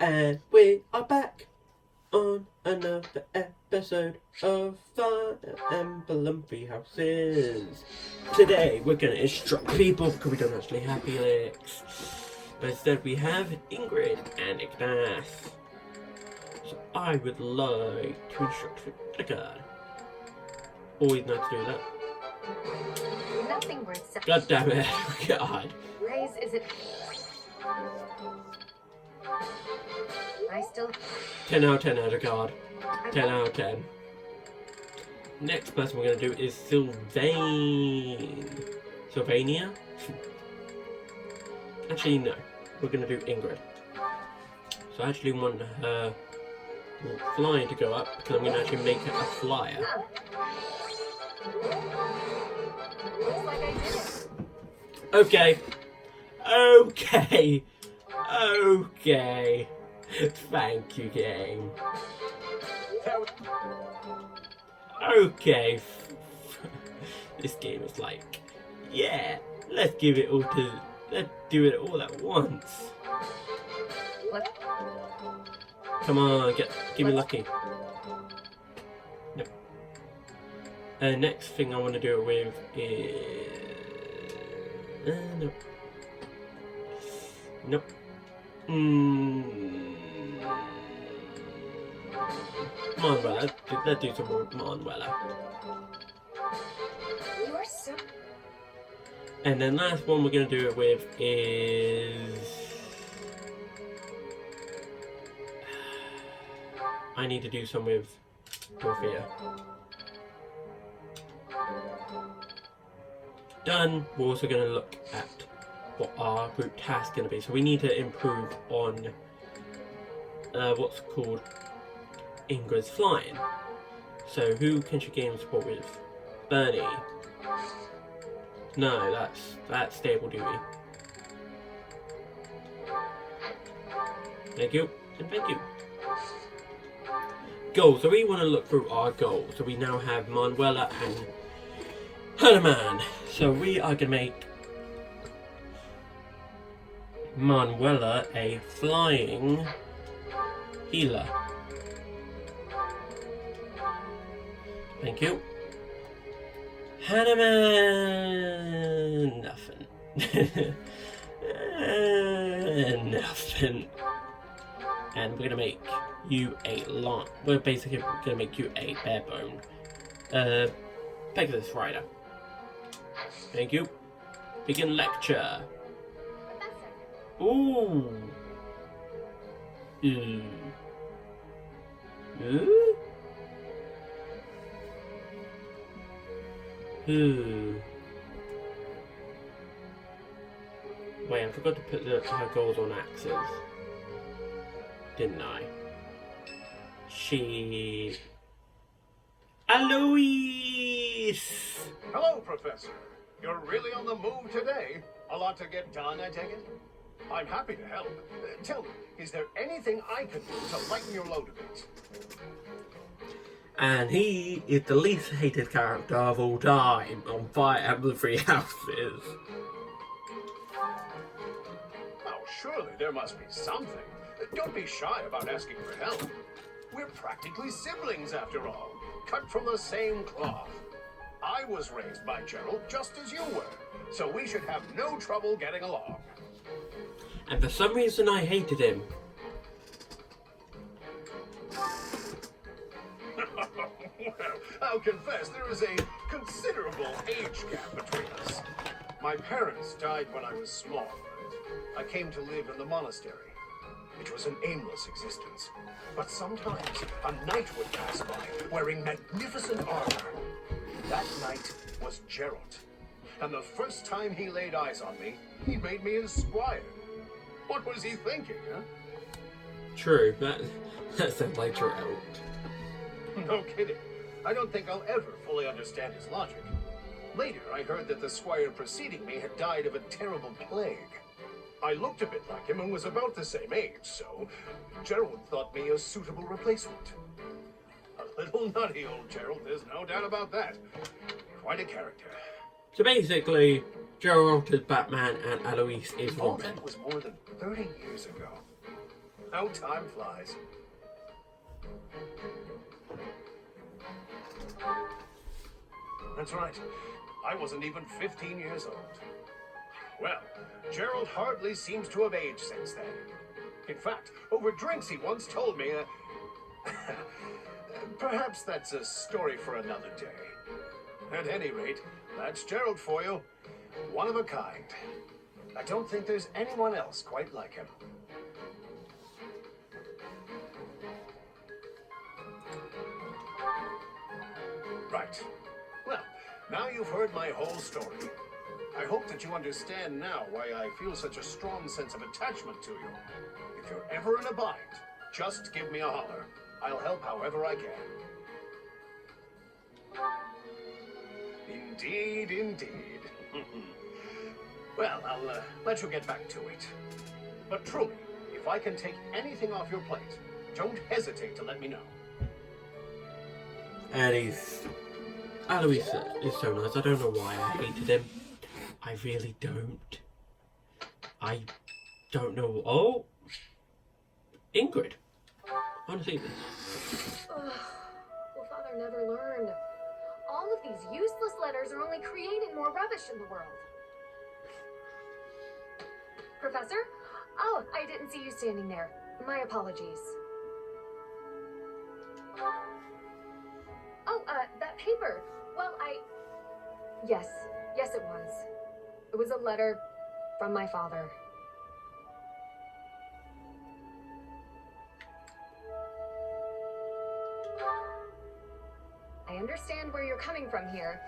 And we are back on another episode of Fire Emblem Houses. Today we're going to instruct people because we don't actually have Felix. But instead we have Ingrid and Ignace. So I would like to instruct a guard. Always nice to do that. Nothing worth saying. God damn it, God. Praise is it. I still 10 out of 10 out of God. 10 out of 10. Next person we're going to do is Sylvain. Sylvania? Actually, no. We're going to do Ingrid. So I actually want her flying to go up because I'm going to actually make her a flyer. looks like I did it. Okay. Okay. Okay. Thank you, game. Okay. This game is like, yeah, let's do it all at once. What? Come on, give me lucky. Nope. Next thing I want to do it with is nope. Nope. Manuela. Let's do some more Manuela. You're so. And then last one we're going to do it with is... I need to do some with Dorothea. Done. We're also going to look at what our group task is going to be. So we need to improve on what's called Ingrid's flying. So who can she gain support with? Bernie. No, that's stable duty. Thank you, and thank you. Goals. So we want to look through our goals. So we now have Manuela and Hanuman. So we are going to make Manuela a flying healer. Thank you. Hanuman, nothing. Nothing. And we're gonna make you a lion. We're basically gonna make you a barebone Pegasus rider. Thank you. Begin lecture. Ooh. Ooh. Ooh. Ooh. Wait, I forgot to put her goals on axes. Didn't I? She... Alois! Hello, Professor. You're really on the move today. A lot to get done, I take it? I'm happy to help. Tell me, is there anything I can do to lighten your load a bit? And he is the least hated character of all time on Fire Emblem Houses. Oh, surely there must be something. Don't be shy about asking for help. We're practically siblings, after all, cut from the same cloth. I was raised by Gerald just as you were, so we should have no trouble getting along. And for some reason I hated him. Well, I'll confess there is a considerable age gap between us. My parents died when I was small, and I came to live in the monastery. It was an aimless existence, but sometimes a knight would pass by wearing magnificent armor. That knight was Gerald, and the first time he laid eyes on me, he made me his squire. What was he thinking, huh? True, that sounds like Gerald. No kidding. I don't think I'll ever fully understand his logic. Later, I heard that the squire preceding me had died of a terrible plague. I looked a bit like him and was about the same age, so Gerald thought me a suitable replacement. A little nutty, old Gerald, there's no doubt about that. Quite a character. So basically, Gerald is Batman and Alois is All Robin. that was more than 30 years ago. How time flies. That's right. I wasn't even 15 years old. Well, Gerald hardly seems to have aged since then. In fact, over drinks he once told me, perhaps that's a story for another day. At any rate, that's Gerald for you. One of a kind. I don't think there's anyone else quite like him. Right. Well, now you've heard my whole story. I hope that you understand now why I feel such a strong sense of attachment to you. If you're ever in a bind, just give me a holler. I'll help however I can. Indeed, indeed. Well, I'll let you get back to it. But truly, if I can take anything off your plate, don't hesitate to let me know. And Alois is so nice. I don't know why I hated him. I really don't. I don't know. Oh! Ingrid. Honestly. Well, Father never learned. All of these useless letters are only creating more rubbish in the world. Professor? Oh, I didn't see you standing there. My apologies. Oh, that paper. Well, Yes, it was. It was a letter from my father. I understand where you're coming from here,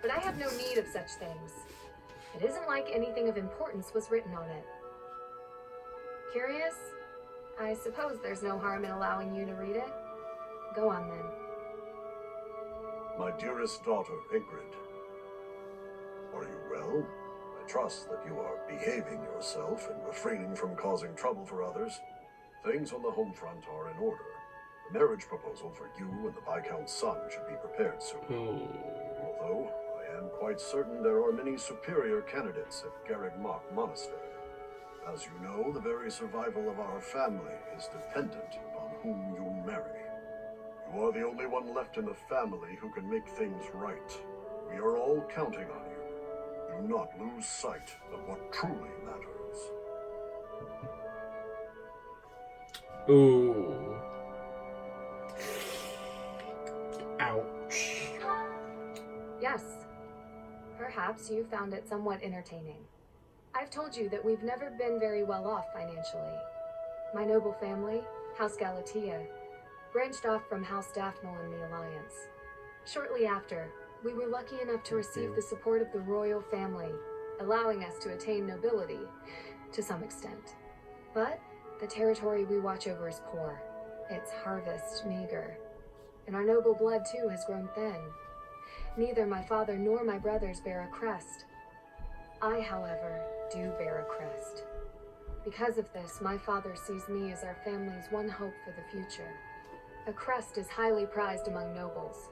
but I have no need of such things. It isn't like anything of importance was written on it. Curious? I suppose there's no harm in allowing you to read it. Go on then. My dearest daughter, Ingrid. Are you well? I trust that you are behaving yourself and refraining from causing trouble for others. Things on the home front are in order. The marriage proposal for you and the Viscount's son should be prepared soon. Although, I am quite certain there are many superior candidates at Garreg Mach Monastery. As you know, the very survival of our family is dependent upon whom you marry. You are the only one left in the family who can make things right. We are all counting on you. Do not lose sight of what truly matters. Ooh. Ouch. Yes. Perhaps you found it somewhat entertaining. I've told you that we've never been very well off financially. My noble family, House Galatea, branched off from House Daphne in the Alliance. Shortly after, we were lucky enough to receive the support of the royal family, allowing us to attain nobility, to some extent. But the territory we watch over is poor, its harvest meager, and our noble blood too has grown thin. Neither my father nor my brothers bear a crest. I, however, do bear a crest. Because of this, my father sees me as our family's one hope for the future. A crest is highly prized among nobles.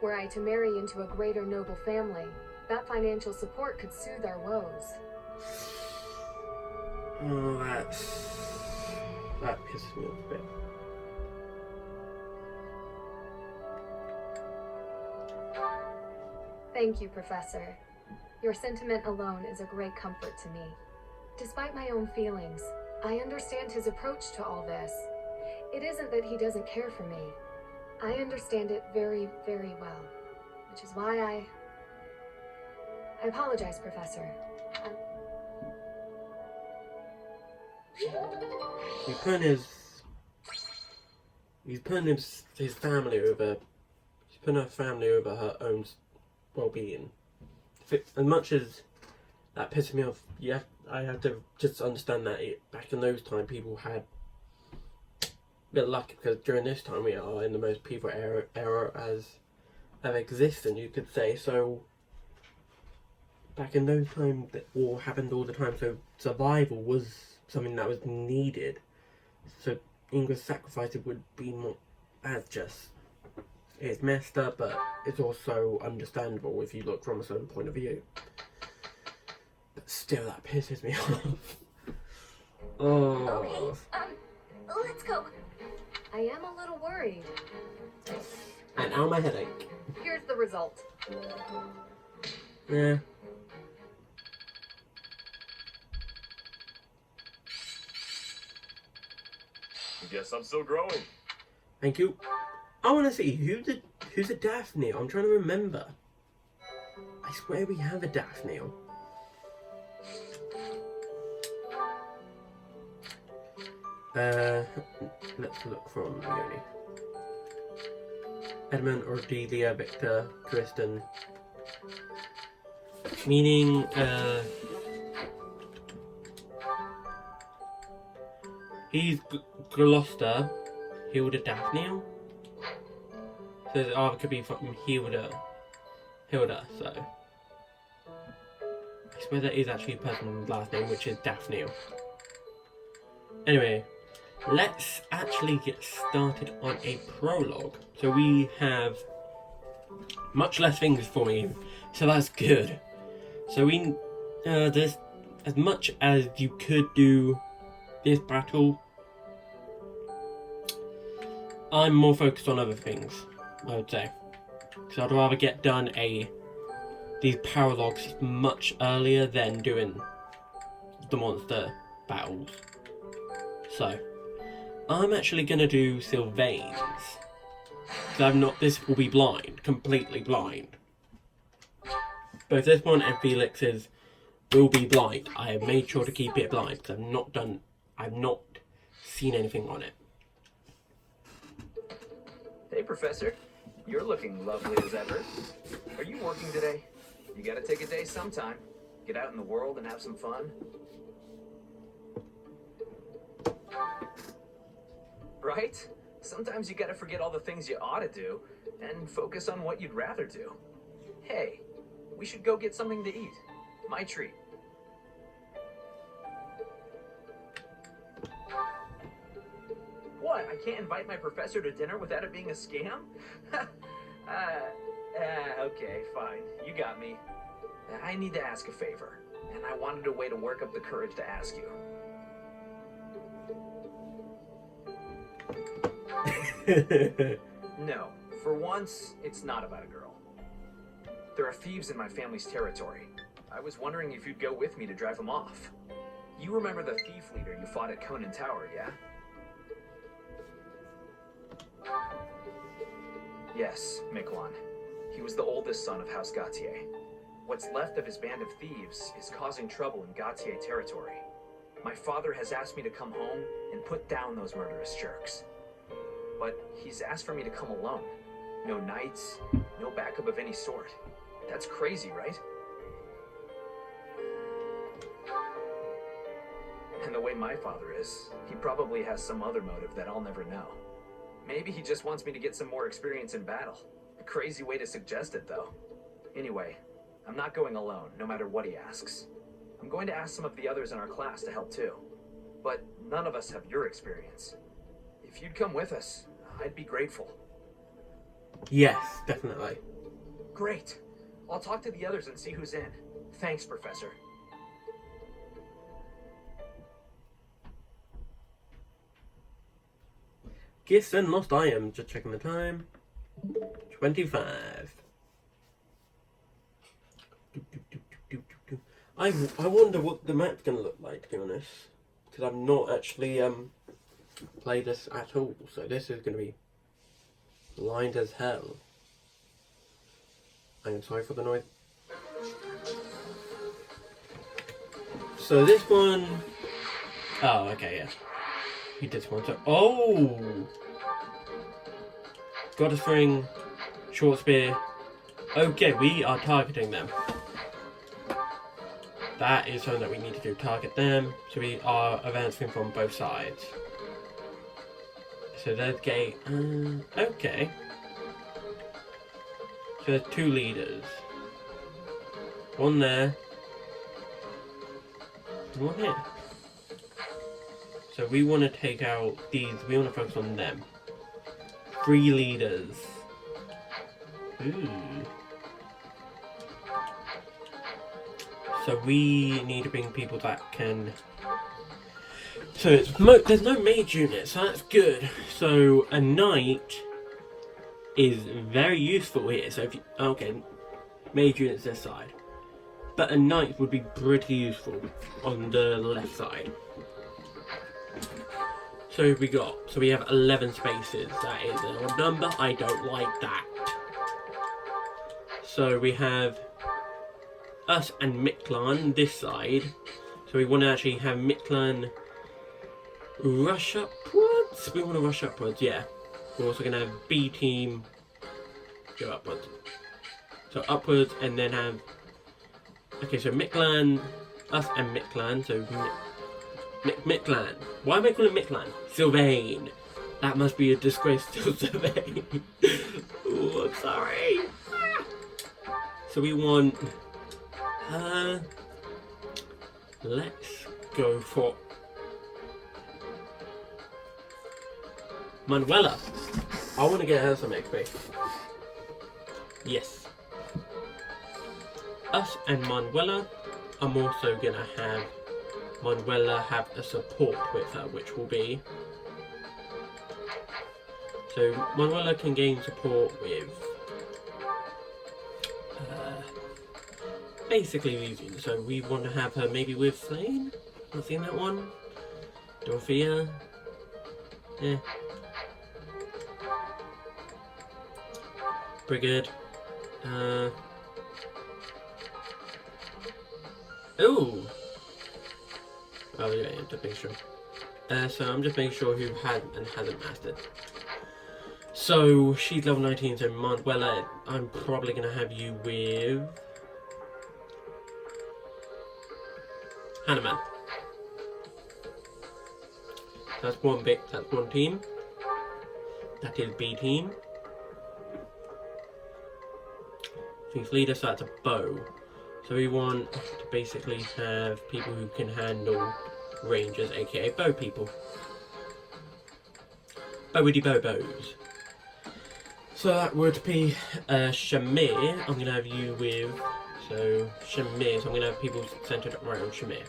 Were I to marry into a greater noble family, that financial support could soothe our woes. Oh, that pisses me off a bit. Thank you, Professor. Your sentiment alone is a great comfort to me. Despite my own feelings, I understand his approach to all this. It isn't that he doesn't care for me. I understand it very, very well, which is why I apologize, Professor. He's putting his family over. He's putting her family over her own well-being. As much as that pisses me off, yeah, I have to just understand that back in those times, people had a bit lucky, because during this time we are in the most peaceful era as existence, you could say. So back in those times, that war happened all the time, so survival was something that was needed. So Ingrid's sacrifice would be not as just. It's messed up, but it's also understandable if you look from a certain point of view. But still, that pisses me off. Oh. Okay, Let's go. I am a little worried. And now my headache. Here's the result. Yeah. Guess I'm still growing. Thank you. I want to see who's a Daphne. I'm trying to remember. I swear we have a Daphne. Let's look from Uni. Edmund, Ordelia, Victor, Kristen. Meaning, he's Gloucester, Hilda, Daphne. So it either could be from Hilda, so. I swear that is actually a person with last name, which is Daphne. Anyway, let's actually get started on a prologue. So we have much less things for me, so that's good. So there's as much as you could do this battle. I'm more focused on other things, I would say. Because I'd rather get done these paralogs much earlier than doing the monster battles. So, I'm actually going to do Sylvain's. Because this will be blind, completely blind. Both this one and Felix's will be blind. I have made sure to keep it blind because I've not seen anything on it. Hey, Professor. You're looking lovely as ever. Are you working today? You gotta take a day sometime. Get out in the world and have some fun. Right? Sometimes you gotta forget all the things you ought to do and focus on what you'd rather do. Hey, we should go get something to eat. My treat. What? I can't invite my professor to dinner without it being a scam? Okay, fine. You got me. I need to ask a favor, and I wanted a way to work up the courage to ask you. No, for once, it's not about a girl. There are thieves in my family's territory. I was wondering if you'd go with me to drive them off. You remember the thief leader you fought at Conan Tower, yeah? Yes, Miquelon. He was the oldest son of House Gautier. What's left of his band of thieves is causing trouble in Gautier territory. My father has asked me to come home and put down those murderous jerks. But he's asked for me to come alone. No knights, no backup of any sort. That's crazy, right? And the way my father is, he probably has some other motive that I'll never know. Maybe he just wants me to get some more experience in battle. A crazy way to suggest it, though. Anyway, I'm not going alone, no matter what he asks. I'm going to ask some of the others in our class to help too. But none of us have your experience. If you'd come with us, I'd be grateful. Yes, definitely. Great. I'll talk to the others and see who's in. Thanks, Professor. Gifts and lost items. Just checking the time. 25. I wonder what the map's gonna look like, to be honest, because I've not actually played this at all. So this is gonna be blind as hell. I'm sorry for the noise. So this one. Oh, okay, yeah. He did one. So, oh, Goddess Ring, Short Spear. Okay, we are targeting them. That is something that we need to do. Target them. So we are advancing from both sides. So there's gate. Okay. So there's two leaders. One there. And one here. So we want to take out these. We want to focus on them. 3 leaders. Ooh. So we need to bring people that can So there's no mage units, so that's good. So a knight is very useful here. So if you, okay, mage units this side, but a knight would be pretty useful on the left side. So we have 11 spaces. That is an odd number. I don't like that. So we have us and Miklan this side. So we want to actually have Miklan rush upwards. We want to rush upwards, yeah. We're also going to have B team go upwards. So upwards, and then have... Okay, so Miklan, us and Miklan. So Miklan. Why am I calling Miklan? Sylvain. That must be a disgrace to Sylvain. Oh, I'm sorry. So we want... let's go for... Manuela. I want to get her some XP. Yes. Us and Manuela. I'm also going to have Manuela have a support with her, which will be... So Manuela can gain support with... basically these units. So we want to have her maybe with Slain. Not seen that one. Dorothea. Yeah. Brigade. Ooh. Oh yeah, just make sure. So I'm just making sure who had and hasn't mastered. So she's level 19. So Manuela, I'm probably gonna have you with Hanneman. That's one bit. That's one team. That is B team. Things leader, so that's a bow. So we want to basically have people who can handle rangers, aka bow people. Bowity bows. So that would be Shamir. I'm gonna have you with Shamir. So I'm gonna have people centered around Shamir.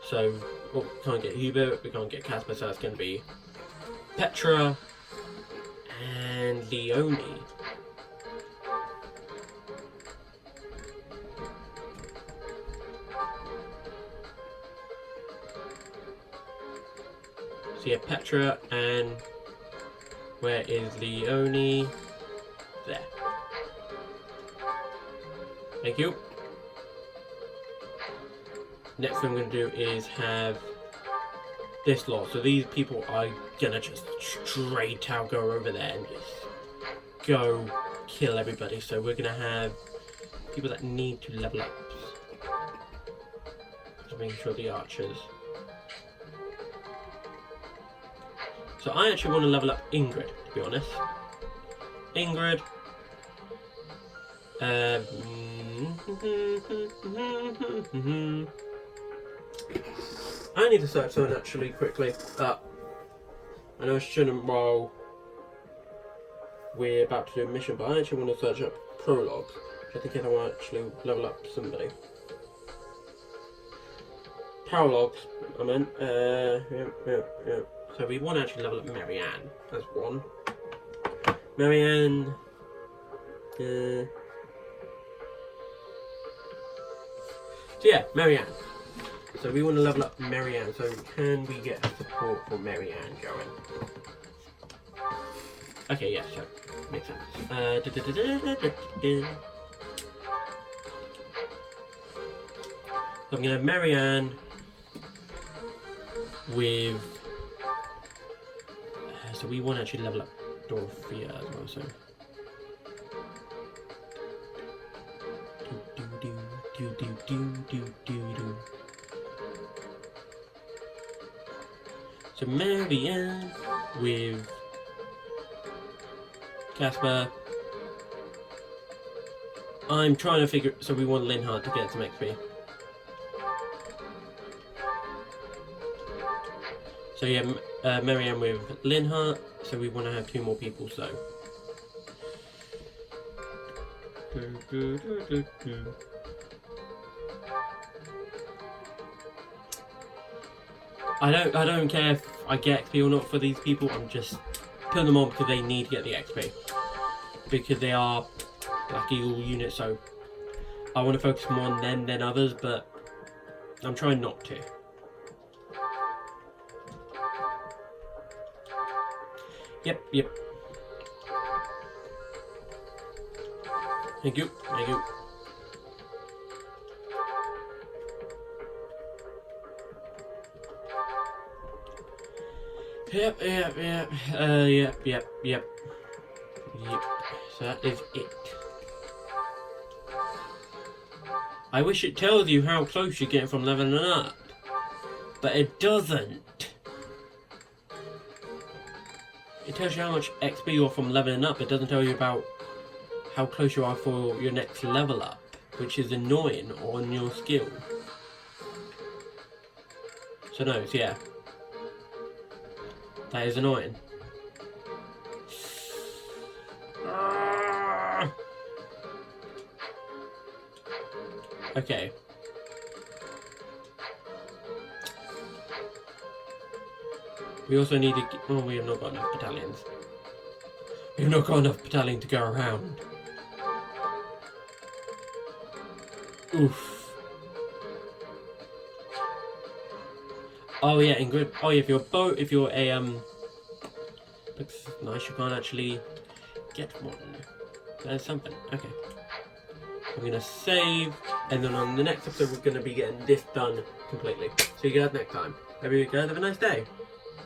So we can't get Hubert, we can't get Casper, so that's gonna be Petra and Leonie. So yeah, Petra, and where is Leonie? There. Thank you. Next thing I'm going to do is have this lot. So these people are going to just straight out go over there and just go kill everybody. So we're going to have people that need to level up. Just making sure the archers. So I actually want to level up Ingrid, to be honest. Ingrid. I need to search someone actually quickly. I know I shouldn't while we're about to do a mission, but I actually want to search up Prologue. I think I want to actually level up somebody. Paralogues, I meant. Yeah. So we want to actually level up Marianne. That's one. Marianne. So yeah, Marianne. So we want to level up Marianne. So can we get support for Marianne going? Okay, yeah, sure. Makes sense. So I'm going to have Marianne with... so we want to actually level up Dorothea as well, so... So Marianne with Casper. I'm trying to figure... So we want Linhardt to get some XP. So yeah, Marianne with Linhardt. So we want to have 2 more people, so... I don't care if I get XP or not for these people. I'm just putting them on because they need to get the XP. Because they are Black Eagle units, so I want to focus more on them than others, but I'm trying not to. Yep. Thank you. Yep. So that is it. I wish it tells you how close you're getting from leveling up, but it doesn't. It tells you how much XP you're from leveling up. It doesn't tell you about how close you are for your next level up, which is annoying on your skill. So no, yeah. That is annoying. Okay. We also need to... Oh, we have not got enough battalions. We have not got enough battalion to go around. Oof. Oh yeah, in good. Oh yeah, if you're a looks nice. You can't actually get one. There's something. Okay. I'm gonna save, and then on the next episode we're gonna be getting this done completely. See you guys next time. Hope you guys have a nice day.